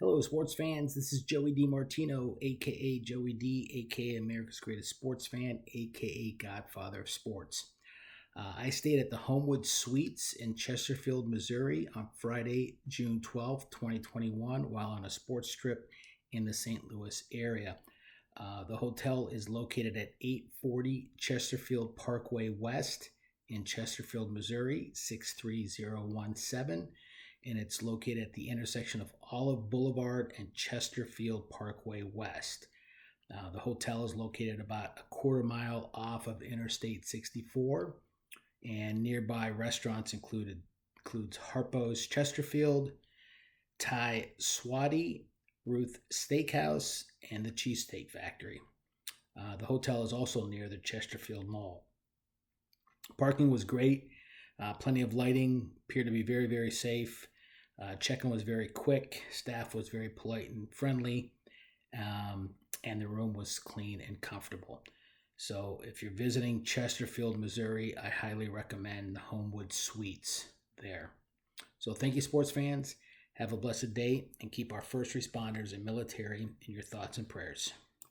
Hello, sports fans. This is Joey DeMartino, aka Joey D, aka America's Greatest Sports Fan, aka Godfather of Sports. I stayed at the Homewood Suites in Chesterfield, Missouri on Friday, June 12th, 2021, while on a sports trip in the St. Louis area. The hotel is located at 840 Chesterfield Parkway West in Chesterfield, Missouri, 63017, and it's located at the intersection of Olive Boulevard and Chesterfield Parkway West. The hotel is located about a quarter mile off of Interstate 64, and nearby restaurants includes Harpos Chesterfield, Thai Sawadee, Ruths Steakhouse, and the Cheesecake Factory. The hotel is also near the Chesterfield Mall. Parking was great, plenty of lighting, appeared to be very, very safe. Check-in was very quick, staff was very polite and friendly, and the room was clean and comfortable. So if you're visiting Chesterfield, Missouri, I highly recommend the Homewood Suites there. So thank you, sports fans. Have a blessed day, and keep our first responders and military in your thoughts and prayers.